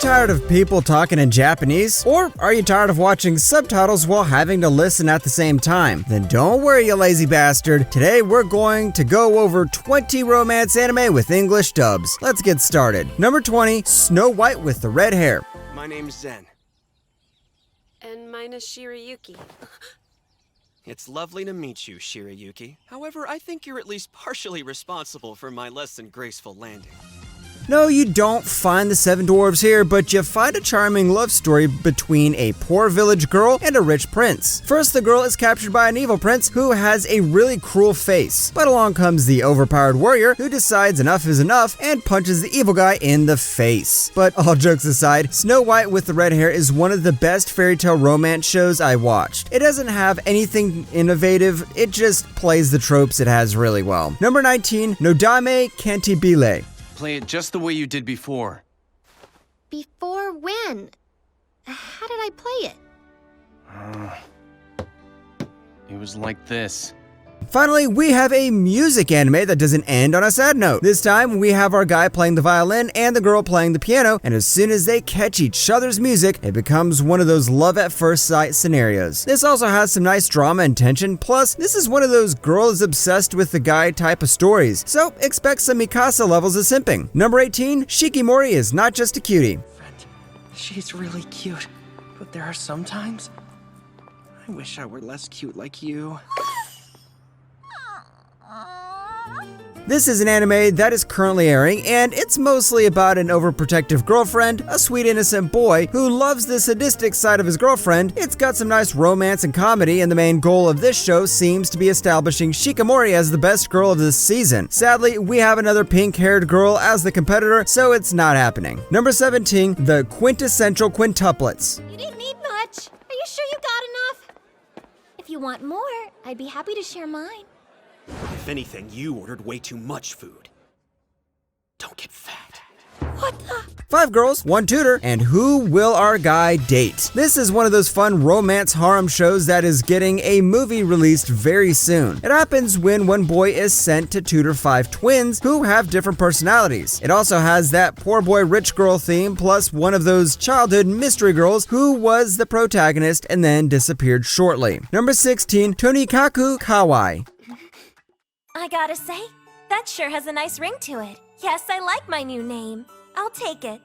tired of people talking in Japanese? Or are you tired of watching subtitles while having to listen at the same time? Then don't worry, you lazy bastard. Today we're going to go over 20 romance anime with English dubs. Let's get started. Number 20, Snow White with the red hair. My name's Zen. And mine is Shirayuki. It's lovely to meet you, Shirayuki. However, I think you're at least partially responsible for my less than graceful landing. No, you don't find the seven dwarves here, but you find a charming love story between a poor village girl and a rich prince. First, the girl is captured by an evil prince who has a really cruel face. But along comes the overpowered warrior who decides enough is enough and punches the evil guy in the face. But all jokes aside, Snow White with the red hair is one of the best fairy tale romance shows I watched. It doesn't have anything innovative, it just plays the tropes it has really well. Number 19, Nodame Cantabile. Play it just the way you did before. Before when? How did I play it? It was like this. Finally, we have a music anime that doesn't end on a sad note. This time, we have our guy playing the violin and the girl playing the piano, and as soon as they catch each other's music, it becomes one of those love at first sight scenarios. This also has some nice drama and tension, plus this is one of those girl is obsessed with the guy type of stories, so expect some Mikasa levels of simping. Number 18, Shikimori is not just a cutie. Friend, she's really cute, but there are some times I wish I were less cute like you. This is an anime that is currently airing, and it's mostly about an overprotective girlfriend, a sweet innocent boy who loves the sadistic side of his girlfriend. It's got some nice romance and comedy, and the main goal of this show seems to be establishing Shikimori as the best girl of this season. Sadly, we have another pink-haired girl as the competitor, so it's not happening. Number 17, the quintessential quintuplets. You didn't need much. Are you sure you got enough? If you want more, I'd be happy to share mine. If anything, you ordered way too much food. Don't get fat. What the? 5 girls, 1 tutor, and who will our guy date? This is one of those fun romance harem shows that is getting a movie released very soon. It happens when one boy is sent to tutor 5 twins who have different personalities. It also has that poor boy rich girl theme, plus one of those childhood mystery girls who was the protagonist and then disappeared shortly. Number 16, Tonikaku Kawaii. I gotta say, that sure has a nice ring to it. Yes, I like my new name. I'll take it.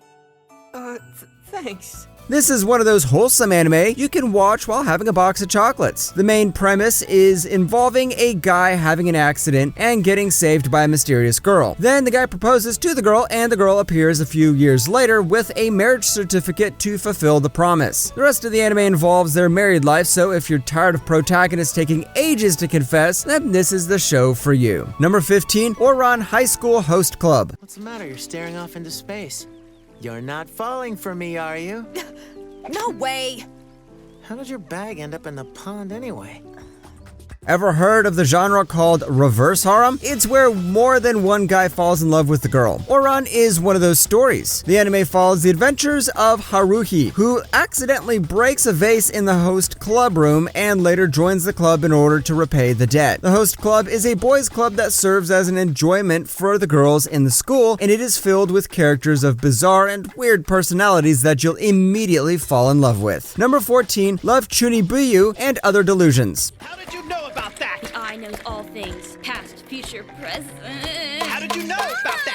Thanks. This is one of those wholesome anime you can watch while having a box of chocolates. The main premise is involving a guy having an accident and getting saved by a mysterious girl. Then the guy proposes to the girl, and the girl appears a few years later with a marriage certificate to fulfill the promise. The rest of the anime involves their married life, so if you're tired of protagonists taking ages to confess, then this is the show for you. Number 15, Ouran High School Host Club. What's the matter? You're staring off into space. You're not falling for me, are you? No way! How did your bag end up in the pond anyway? Ever heard of the genre called reverse harem? It's where more than one guy falls in love with the girl. Ouran is one of those stories. The anime follows the adventures of Haruhi, who accidentally breaks a vase in the host club room and later joins the club in order to repay the debt. The host club is a boys' club that serves as an enjoyment for the girls in the school, and it is filled with characters of bizarre and weird personalities that you'll immediately fall in love with. Number 14, Love Chunibuyu and Other Delusions. How did you know about that? The eye knows all things, past, future, present. How did you know about that?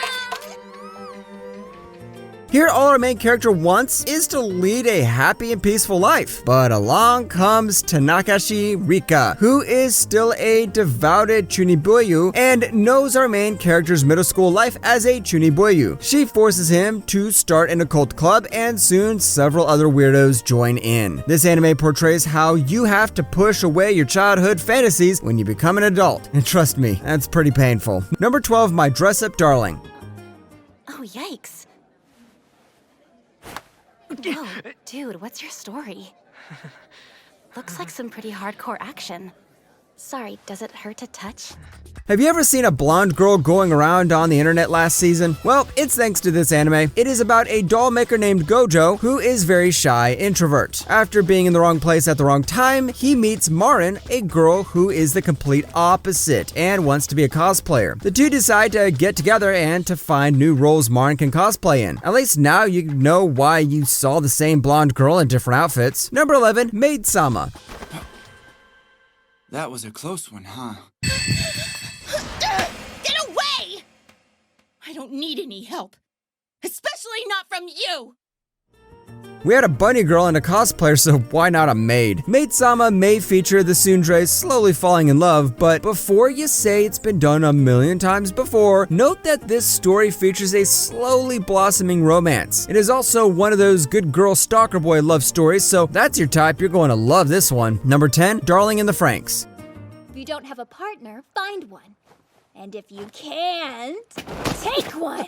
Here, all our main character wants is to lead a happy and peaceful life. But along comes Tanakashi Rika, who is still a devoted Chunibuyu and knows our main character's middle school life as a Chunibuyu. She forces him to start an occult club, and soon several other weirdos join in. This anime portrays how you have to push away your childhood fantasies when you become an adult. And trust me, that's pretty painful. Number 12, My Dress Up Darling. Oh, yikes. Whoa, dude, what's your story? Looks like some pretty hardcore action. Sorry, does it hurt to touch? Have you ever seen a blonde girl going around on the internet last season? Well, it's thanks to this anime. It is about a doll maker named Gojo who is very shy introvert. After being in the wrong place at the wrong time, he meets Marin, a girl who is the complete opposite and wants to be a cosplayer. The two decide to get together and to find new roles Marin can cosplay in. At least now you know why you saw the same blonde girl in different outfits. Number 11, Maid-sama. That was a close one, huh? Get away! I don't need any help. Especially not from you! We had a bunny girl and a cosplayer, so why not a maid? Maid-sama may feature the tsundere slowly falling in love, but before you say it's been done a million times before, note that this story features a slowly blossoming romance. It is also one of those good girl stalker boy love stories, so if that's your type, you're going to love this one. Number 10, Darling in the Franxx. If you don't have a partner, find one. And if you can't, take one.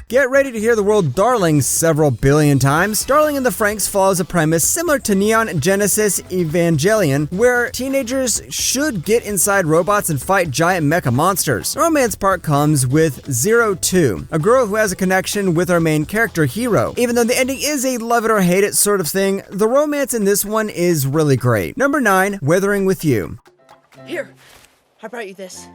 Get ready to hear the word darling several billion times. Darling in the Franxx follows a premise similar to Neon Genesis Evangelion, where teenagers should get inside robots and fight giant mecha monsters. The romance part comes with 02, a girl who has a connection with our main character, Hiro. Even though the ending is a love it or hate it sort of thing, the romance in this one is really great. Number 9, Weathering with You. Here, I brought you this.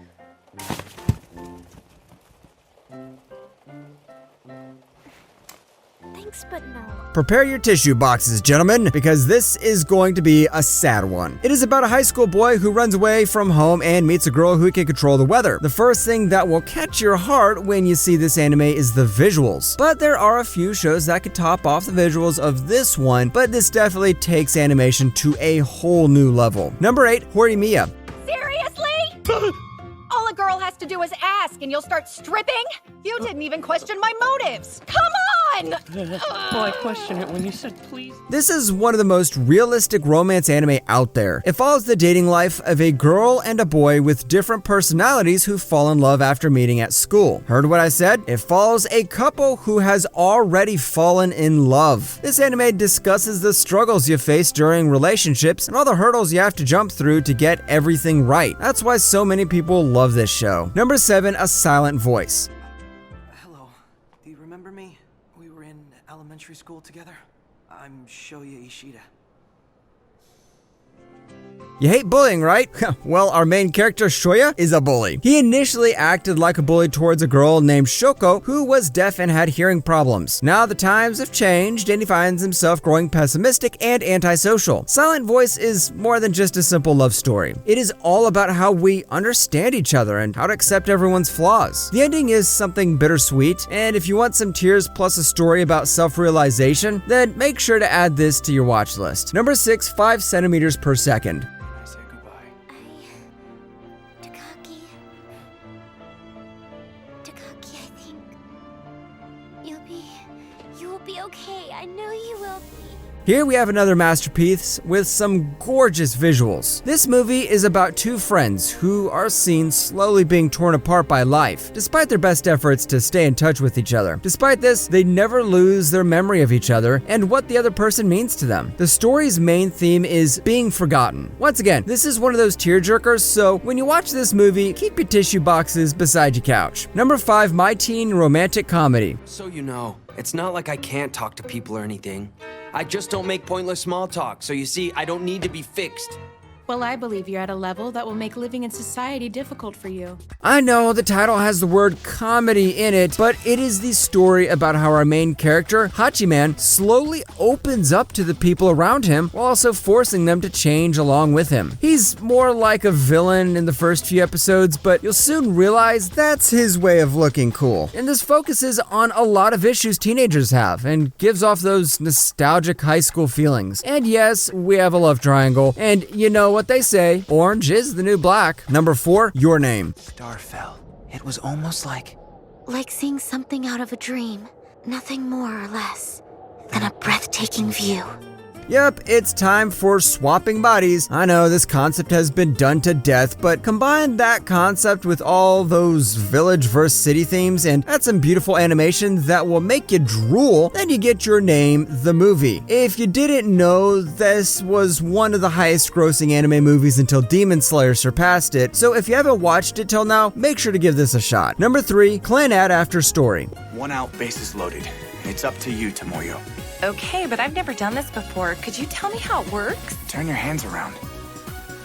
Thanks, but no. Prepare your tissue boxes, gentlemen, because this is going to be a sad one. It is about a high school boy who runs away from home and meets a girl who can control the weather. The first thing that will catch your heart when you see this anime is the visuals. But there are a few shows that could top off the visuals of this one, but this definitely takes animation to a whole new level. Number 8, Horimiya. Seriously? All a girl has to do is ask and you'll start stripping? You didn't even question my motives. Come on! Well, I questioned it when you said please. This is one of the most realistic romance anime out there. It follows the dating life of a girl and a boy with different personalities who fall in love after meeting at school. Heard what I said? It follows a couple who has already fallen in love. This anime discusses the struggles you face during relationships and all the hurdles you have to jump through to get everything right. That's why so many people love this show. Number 7, A Silent Voice. Hello. Do you remember me? We were in elementary school together. I'm Shoya Ishida. You hate bullying, right? Well, our main character, Shoya, is a bully. He initially acted like a bully towards a girl named Shoko, who was deaf and had hearing problems. Now the times have changed, and he finds himself growing pessimistic and antisocial. Silent Voice is more than just a simple love story. It is all about how we understand each other and how to accept everyone's flaws. The ending is something bittersweet, and if you want some tears plus a story about self-realization, then make sure to add this to your watch list. Number 6, 5 centimeters per second. Takaki, I think you'll be okay. I know you will be. Here we have another masterpiece with some gorgeous visuals. This movie is about two friends who are seen slowly being torn apart by life, despite their best efforts to stay in touch with each other. Despite this, they never lose their memory of each other and what the other person means to them. The story's main theme is being forgotten. Once again, this is one of those tearjerkers, so when you watch this movie, keep your tissue boxes beside your couch. Number 5, My Teen Romantic Comedy. So you know, it's not like I can't talk to people or anything. I just don't make pointless small talk, so you see, I don't need to be fixed. Well, I believe you're at a level that will make living in society difficult for you. I know the title has the word comedy in it, but it is the story about how our main character, Hachiman, slowly opens up to the people around him while also forcing them to change along with him. He's more like a villain in the first few episodes, but you'll soon realize that's his way of looking cool. And this focuses on a lot of issues teenagers have and gives off those nostalgic high school feelings. And yes, we have a love triangle, and you know what they say, orange is the new black. Number 4, Your Name. Star fell. It was almost like seeing something out of a dream. Nothing more or less than a breathtaking view. Yep, it's time for swapping bodies. I know this concept has been done to death, but combine that concept with all those village versus city themes and add some beautiful animation that will make you drool, then you get your name, the movie. If you didn't know, this was one of the highest grossing anime movies until Demon Slayer surpassed it, so if you haven't watched it till now, make sure to give this a shot. Number 3, Clan Ad After Story. 1 out, base is loaded. It's up to you, Tomoyo. Okay, but I've never done this before. Could you tell me how it works? Turn your hands around.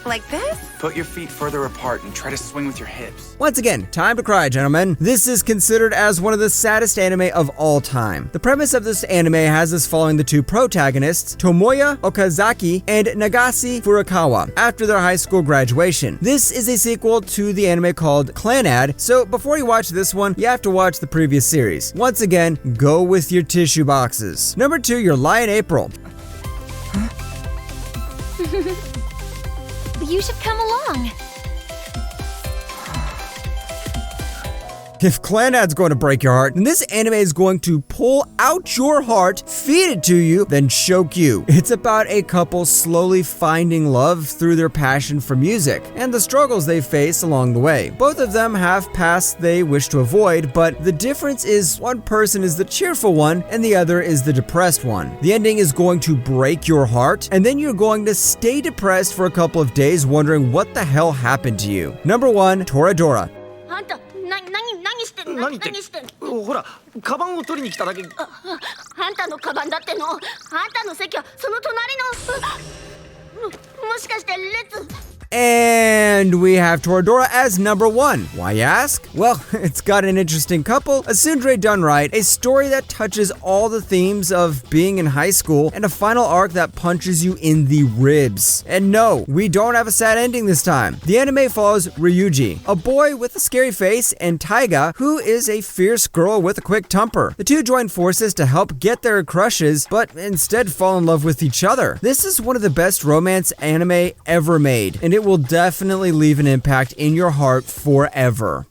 Like this? Put your feet further apart and try to swing with your hips. Once again, time to cry, gentlemen. This is considered as one of the saddest anime of all time. The premise of this anime has us following the two protagonists, Tomoya Okazaki and Nagase Furukawa, after their high school graduation. This is a sequel to the anime called Clan Ad, so before you watch this one, you have to watch the previous series. Once again, go with your tissue boxes. Number 2, Your Lie in April. You should come along. If Clan Ad's going to break your heart, then this anime is going to pull out your heart, feed it to you, then choke you. It's about a couple slowly finding love through their passion for music and the struggles they face along the way. Both of them have pasts they wish to avoid, but the difference is one person is the cheerful one and the other is the depressed one. The ending is going to break your heart, and then you're going to stay depressed for a couple of days wondering what the hell happened to you. Number 1, Toradora. 何ってほらカバンを取りに来ただけ。あんたのカバンだっての。あんたの席はその隣の。もしかして列。 And we have Toradora as number 1. Why you ask? Well, it's got an interesting couple, a tsundere done right, a story that touches all the themes of being in high school, and a final arc that punches you in the ribs. And no, we don't have a sad ending this time. The anime follows Ryuji, a boy with a scary face, and Taiga, who is a fierce girl with a quick temper. The two join forces to help get their crushes, but instead fall in love with each other. This is one of the best romance anime ever made, and it will definitely leave an impact in your heart forever.